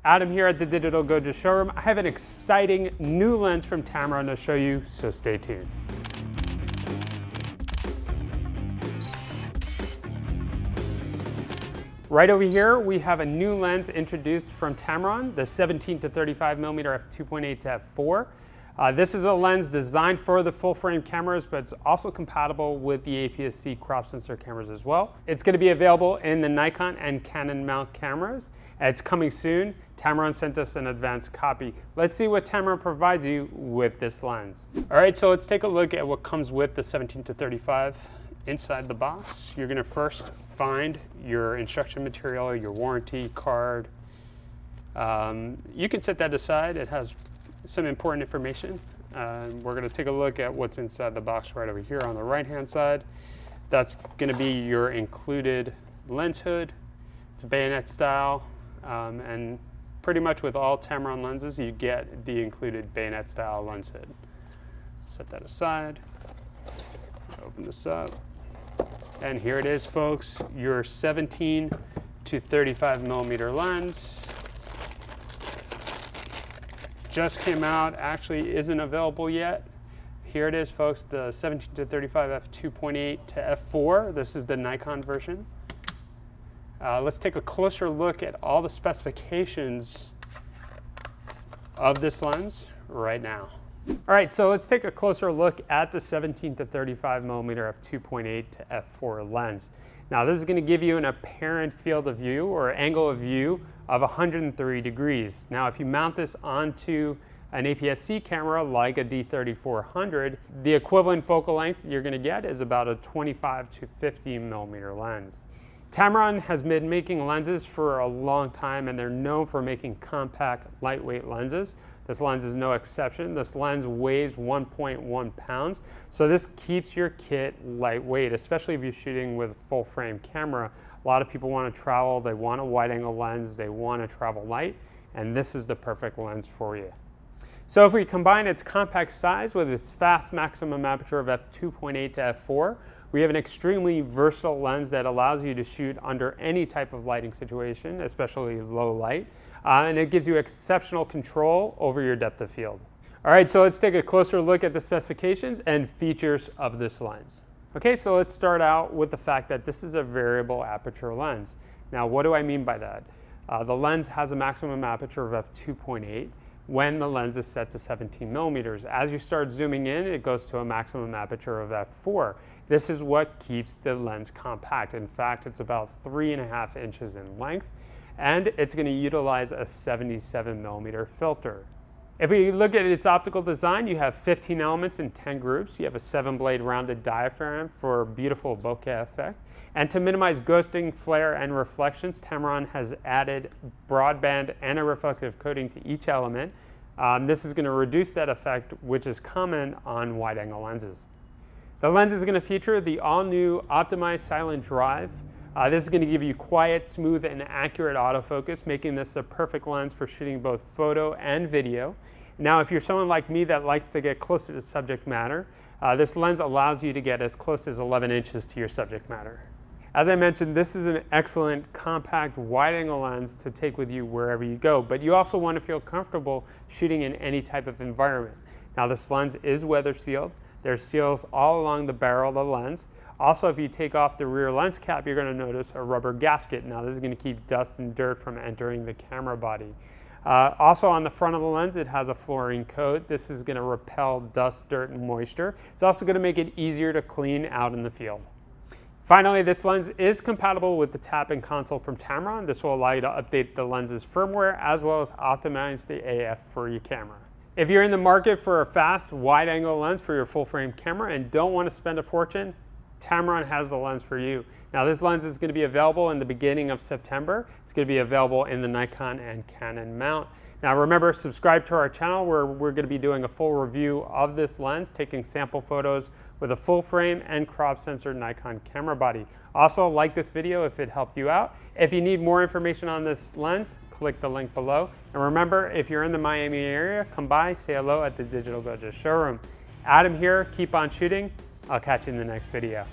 Adam here at the Digital Goja showroom. I have an exciting new lens from Tamron to show you, so stay tuned. Right over here, we have a new lens introduced from Tamron, the 17-35mm f2.8 to f4. This is a lens designed for the full frame cameras, but it's also compatible with the APS-C crop sensor cameras as well. It's going to be available in the Nikon and Canon mount cameras. It's coming soon. Tamron sent us an advanced copy. Let's see what Tamron provides you with this lens. All right, so let's take a look at what comes with the 17-35 inside the box. You're going to first find your instruction material, your warranty card. You can set that aside. It has some important information. We're going to take a look at what's inside the box right over here on the right hand side. That's going to be your included lens hood. It's a bayonet style, and pretty much with all Tamron lenses you get the included bayonet style lens hood. Set that aside, open this up, and here it is, folks, your 17-35mm lens. Just came out, actually isn't available yet. Here it is, folks, the 17-35 f2.8 to f4. This is the Nikon version. Let's take a closer look at all the specifications of this lens right now. All right, so let's take a closer look at the 17-35mm f2.8 to f4 lens. Now this is going to give you an apparent field of view or angle of view of 103 degrees. Now if you mount this onto an APS-C camera like a D3400, the equivalent focal length you're going to get is about a 25 to 50mm lens. Tamron has been making lenses for a long time, and they're known for making compact, lightweight lenses. This lens is no exception. This lens weighs 1.1 pounds, so this keeps your kit lightweight, especially if you're shooting with a full frame camera. A lot of people want to travel, they want a wide angle lens, they want to travel light, and this is the perfect lens for you. So if we combine its compact size with its fast maximum aperture of f2.8 to f4, we have an extremely versatile lens that allows you to shoot under any type of lighting situation, especially low light, and it gives you exceptional control over your depth of field. All right, so let's take a closer look at the specifications and features of this lens. Okay, so let's start out with the fact that this is a variable aperture lens. Now, what do I mean by that? The lens has a maximum aperture of f2.8 when the lens is set to 17mm. As you start zooming in, it goes to a maximum aperture of f4. This is what keeps the lens compact. In fact, it's about 3.5 inches in length, and it's going to utilize a 77mm filter. If we look at its optical design, you have 15 elements in 10 groups. You have a 7-blade rounded diaphragm for beautiful bokeh effect. And to minimize ghosting, flare, and reflections, Tamron has added broadband anti-reflective coating to each element. This is going to reduce that effect, which is common on wide-angle lenses. The lens is going to feature the all-new optimized silent drive. This is going to give you quiet, smooth, and accurate autofocus, making this a perfect lens for shooting both photo and video. Now, if you're someone like me that likes to get closer to subject matter, this lens allows you to get as close as 11 inches to your subject matter. As I mentioned, this is an excellent, compact, wide-angle lens to take with you wherever you go, but you also want to feel comfortable shooting in any type of environment. Now, this lens is weather sealed. There's seals all along the barrel of the lens. Also, if you take off the rear lens cap, you're going to notice a rubber gasket. Now, this is going to keep dust and dirt from entering the camera body. Also, on the front of the lens, it has a fluorine coat. This is going to repel dust, dirt, and moisture. It's also going to make it easier to clean out in the field. Finally, this lens is compatible with the tap-in console from Tamron. This will allow you to update the lens's firmware as well as optimize the AF for your camera. If you're in the market for a fast, wide-angle lens for your full-frame camera and don't want to spend a fortune, Tamron has the lens for you. Now, this lens is going to be available in the beginning of September. It's going to be available in the Nikon and Canon mount. Now, remember, subscribe to our channel where we're going to be doing a full review of this lens, taking sample photos with a full frame and crop sensor Nikon camera body. Also, like this video if it helped you out. If you need more information on this lens, click the link below. And remember, if you're in the Miami area, come by, say hello at the Digital Goja showroom. Adam here, keep on shooting. I'll catch you in the next video.